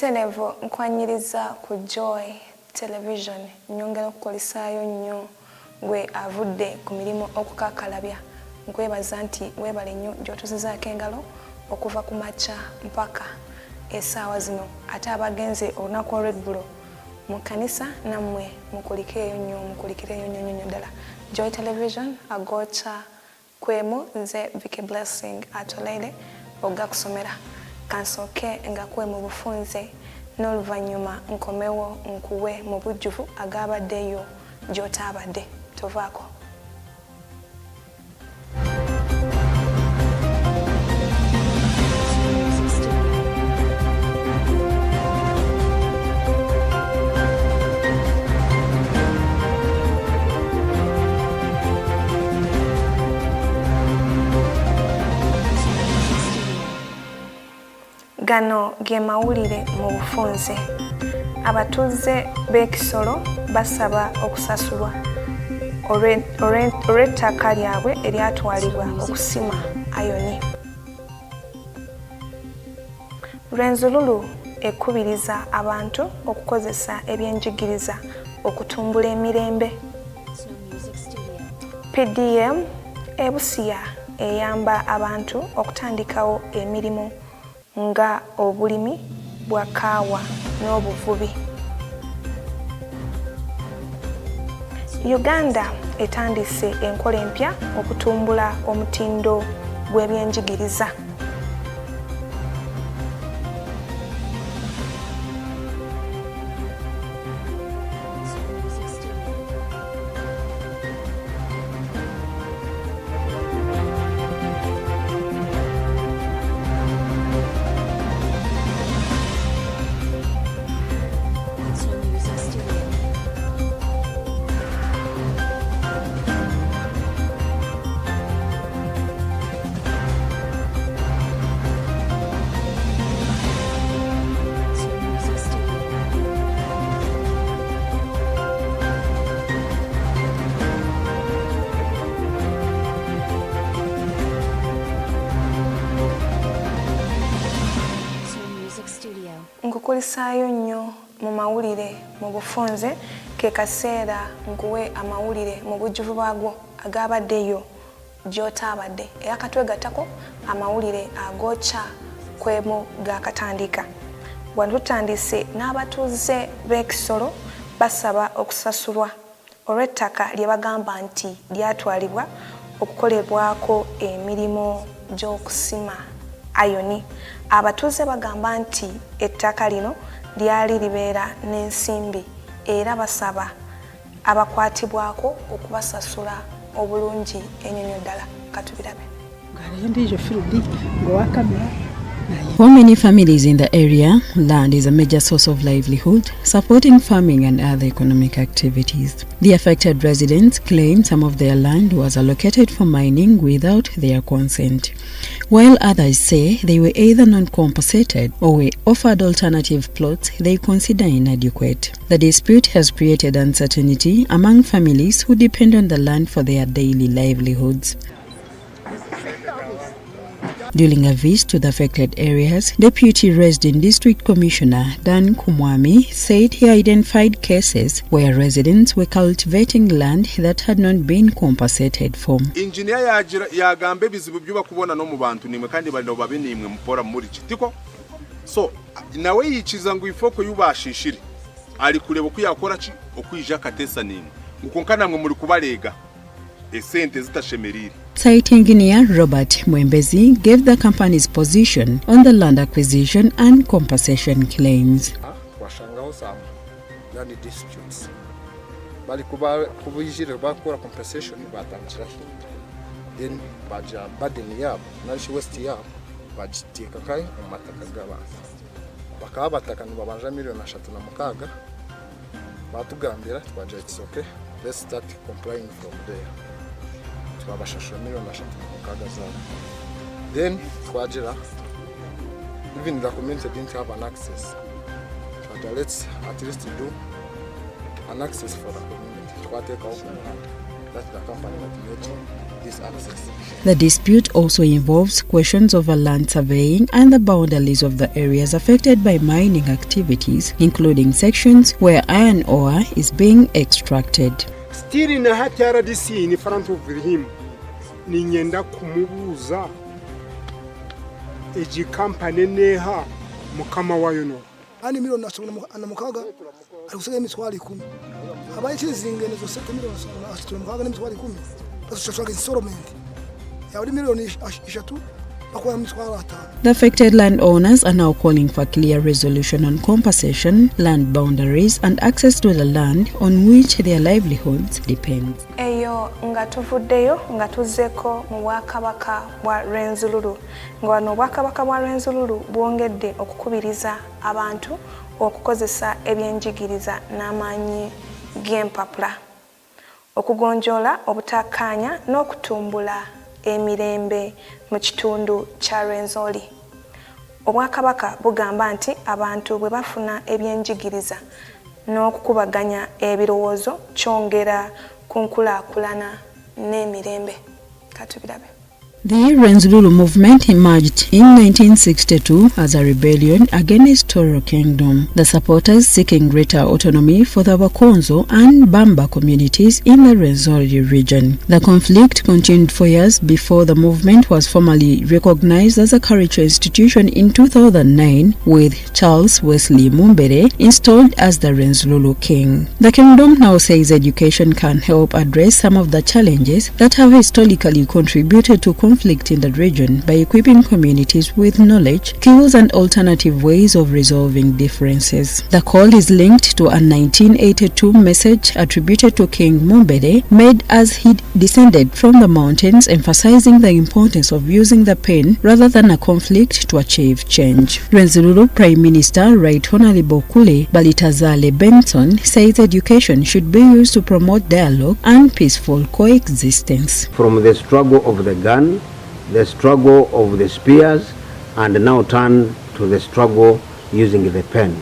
Televo nkwanyiriza ku Joy Television nyongera okukolisaayo nnyo gwe avudde ku mirimu okukakalabya nkwebaza nti webale nnyo gy'otuzizaako engalo okuva ku makya mpaka essaawa zino ate abagenze olunaku olw'eggulo mu kkanisa nammwe mukulikireyo nnyo ddala. Joy Television agocha kwemu nze Vicky Blessing atoleire ogakusomera kansoke nga kwe mu bufunze n'oluvannyuma nkomewo nkuwe mu bujjuvu agabaddeyo gy'otaabadde tovaako. Gano ge mawulire mu bufunze. Abatuuze b'Ekisolo basaba okusasulwa olw'ettaka lyabwe eryatwalibwa okusima ayoni. Rwenzururu ekubiriza abantu okukozesa ebyenjigiriza okutumbula emirembe. PDM ebusiya eyamba abantu okutandikawo emirimu nga obulimi bwa kaawa n'obuvubi. Uganda etandise enkola empya okutumbula omutindo gw'ebyenjigiriza. Nkukulisaayo nnyo mu mawulire mu bufunze ke kaseera nkuwe amawulire mu bujjuvu bwagwo agabaddeyo gy'otaabadde era katwegattako amawulire agoocha kwemu gaakatandika. Wano tutandise n'abatuuze b'Ekisolo basaba okusasulwa olw'ettaka lye bagamba nti lyatwalibwa okukolebwako emirimu gy'okusima ayoni. Abatuuze bagamba nti ettaka lino lyali libeera n'ensimbi era basaba abakwatibwako okubasasula obulungi ennyo ddala. Katubirabe. For many families in the area, land is a major source of livelihood, supporting farming and other economic activities. The affected residents claim some of their land was allocated for mining without their consent, while others say they were either non-compensated or were offered alternative plots they consider inadequate. The dispute has created uncertainty among families who depend on the land for their daily livelihoods. During a visit to the affected areas, Deputy Resident District Commissioner Dan Kumwami said he identified cases where residents were cultivating land that had not been compensated for. Engineer yagambe bizibu byuba kubona no mu bantu nimwe kandi bali no babini imwe mupora muri kitiko. So nawe yikiza ngo ifoko yubashishire ali kureba kuyakora ki okwija katesa nimwe ngukonkana mwe muri kubarega esente zitashemerire. Site engineer Robert Mwembezi gave the company's position on the land acquisition and compensation claims. Washangaho sama yani disputes. Bali kubijire bakora compensation batangira hinda. Then baja badeni yabo nashi west yabo bajitika kai amataka g'abantu. Bakaba batakana babanja $3,600 batugambira twaje it's okay. Let's start complying from there. Then twajira even the community didn't have an access. But let's at least do an access for the community. That's the company that made this access. The dispute also involves questions over land surveying and the boundaries of the areas affected by mining activities, including sections where iron ore is being extracted. Still in RDC in front of him, ninyenda kumubuza eji company neha mukama wayo no. Ani milioni anamukaga alikusanya emitwalo 10. Abaye kizingene zo 7 milioni anamukaga n'emitwalo 10. Basushaka installment. The affected landowners are now calling for clear resolution on compensation, land boundaries and access to the land on which their livelihoods depend. Eyo nga tuvuddeyo nga tuzzeko mu Bwakabaka bwa Rwenzururu. Nga wano Bwakabaka bwa Rwenzururu bwongedde okukubiriza abantu okukozesa ebyenjigiriza n'amaanyi g'empapula okugonjoola obutakkaanya n'okutumbula emirembe mu kitundu kya Rwenzori. Obwakabaka bugamba nti abantu bwe bafuna ebyenjigiriza n'okukubaganya ebirowoozo kyongera ku nkulaakulana n'emirembe. Katubirabe. The Rwenzururu movement emerged in 1962 as a rebellion against Toro Kingdom, the supporters seeking greater autonomy for the Wakonzo and Bamba communities in the Rwenzori region. The conflict continued for years before the movement was formally recognized as a cultural institution in 2009, with Charles Wesley Mumbere installed as the Rwenzururu king. The kingdom now says education can help address some of the challenges that have historically contributed to conflict in the region by equipping communities with knowledge, skills and alternative ways of resolving differences. The call is linked to a 1982 message attributed to King Mumbere made as he descended from the mountains, emphasizing the importance of using the pen rather than a conflict to achieve change. Rwenzururu Prime Minister Right Honorable Kule Balitazale Benson says education should be used to promote dialogue and peaceful coexistence. From the struggle of the gun, the struggle of the spears, and now turn to the struggle using the pen.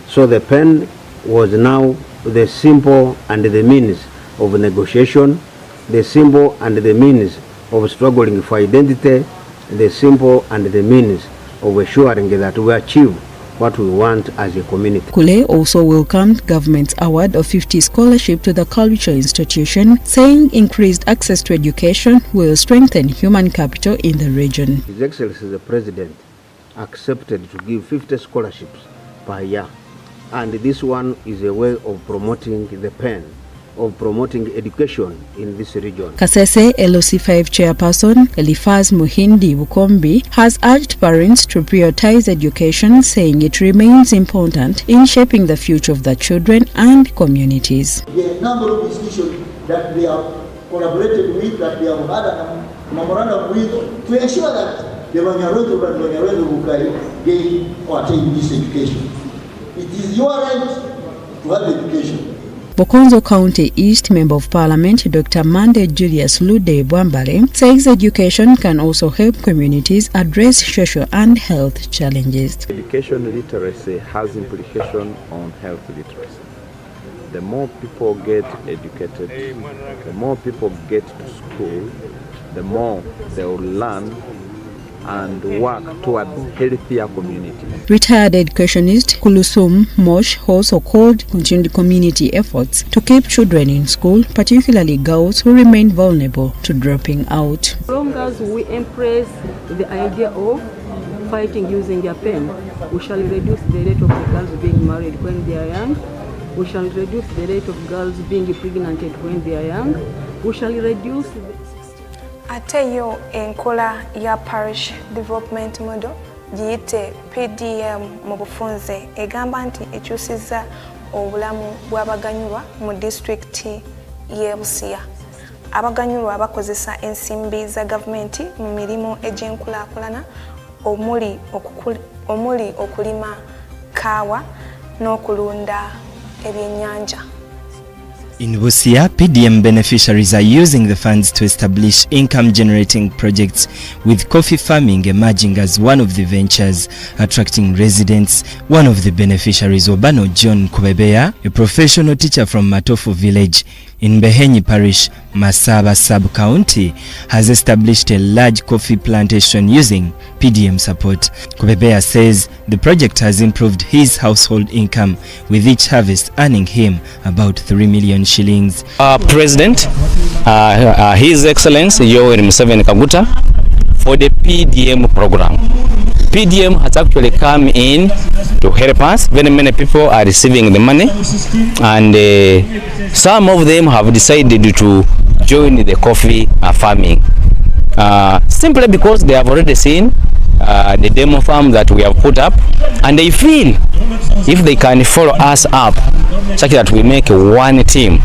So the pen was now the symbol and the means of negotiation, the symbol and the means of struggling for identity, the symbol and the means of assuring that we achieve what we want as a community. Kule also welcomed government's award of 50 scholarship to the cultural institution, saying increased access to education will strengthen human capital in the region. His Excellency the President accepted to give 50 scholarships per year, and this one is a way of promoting the pen, of promoting education in this region. Kasese LOC5 chairperson Elifaz Muhindi Bukombi has urged parents to prioritize education, saying it remains important in shaping the future of the children and communities. There are a number of institutions that we have collaborated with, that we have had a memorandum with, to ensure that the Banyarwendo and Banyarwendo will gain or attain this education. It is your right to have education. Wakonzo County East Member of Parliament Dr. Mande Julius Lude Bwambale says education can also help communities address social and health challenges. Education literacy has implication on health literacy. The more people get educated, the more people get to school, the more they will learn and work towards healthier communities. Retired educationist Kulusum Mosh also called continued community efforts to keep children in school, particularly girls who remain vulnerable to dropping out. As long as we embrace the idea of fighting using a pen, we shall reduce the rate of the girls being married when they are young. We shall reduce the rate of girls being pregnant when they are young. We shall reduce Ateyo enkola ya parish development model giyite PDM mu bufunze egamba nti ekyusiza obulamu bw'abaganyulwa mu district y'e Busia. Abaganyulwa abakozesa ensimbi za gavumenti mu mirimu egy'enkulaakulana omuli okulima kaawa n'okulunda ebyennyanja. In Busia, PDM beneficiaries are using the funds to establish income-generating projects, with coffee farming emerging as one of the ventures attracting residents. One of the beneficiaries, Obano John Kubebeya, a professional teacher from Matofu village in Behenyi Parish, Masaba sub-county, has established a large coffee plantation using PDM support. Kubebeya says the project has improved his household income, with each harvest earning him about 3 million shillings. President, His Excellency Yoweri Museveni Kaguta, for the PDM program. PDM has actually come in to help us. Very many people are receiving the money, and some of them have decided to join the coffee farming simply because they have already seen the demo farm that we have put up, and they feel if they can follow us up such that we make one team,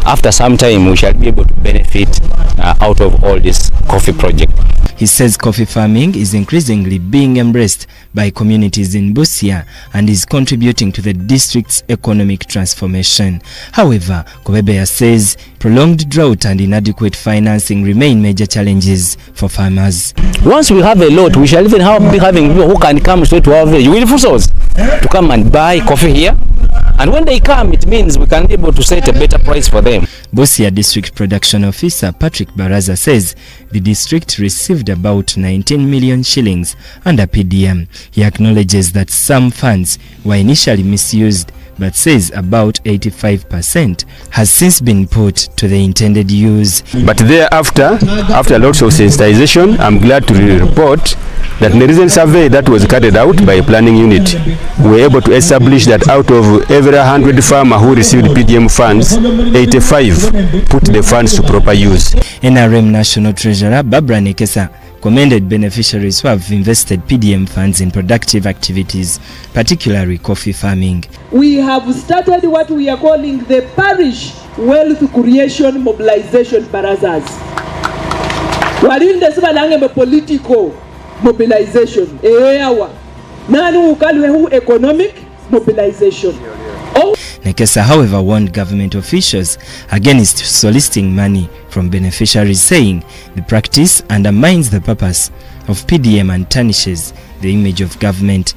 after some time we shall be able to benefit out of all this coffee project. He says coffee farming is increasingly being embraced by communities in Busia and is contributing to the district's economic transformation. However, Kubebeya says prolonged drought and inadequate financing remain major challenges for farmers. Once we have a lot, we shall even be having people who can come straight to our village, willful souls, to come and buy coffee here. And when they come, it means we can be able to set a better price for them. Busia District Production Officer Patrick Baraza says the district received about 19 million shillings under PDM. He acknowledges that some funds were initially misused, but says about 85% has since been put to the intended use. But thereafter, after lots of sensitization, I'm glad to report that in the recent survey that was carried out by a planning unit, we were able to establish that out of every 100 farmers who received PDM funds, 85 put the funds to proper use. NRM National Treasurer Barbara Nekesa commended beneficiaries who have invested PDM funds in productive activities, particularly coffee farming. We have started what we are calling the Parish Wealth Creation Mobilization Barazas. Walinde sibanange political mobilization. Nanu ukalwe economic mobilization. Nekesa, however, warned government officials against soliciting money from beneficiaries, saying the practice undermines the purpose of PDM and tarnishes the image of government.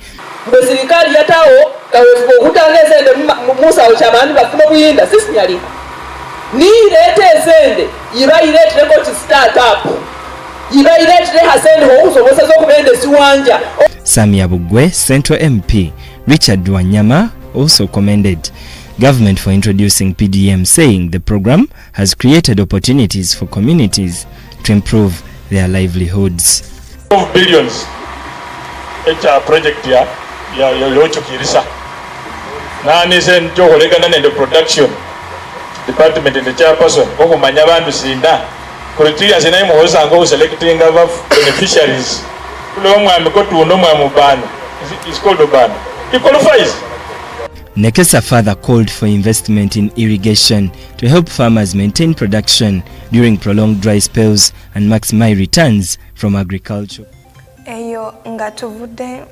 Samia Bugwe, Central MP Richard Wanyama also commended government for introducing PDM, saying the program has created opportunities for communities to improve their livelihoods. Billions a project here yocho kirisa nani sen joko legana ne production department in the chairperson okumanya abantu sinda criteria zinayi muhoza ngo selecting of beneficiaries kulo mwami ko tuno mwamu bana is called ban he qualifies. Nekesa further called for investment in irrigation to help farmers maintain production during prolonged dry spells and maximize returns from agriculture. Eyo nga tuvudde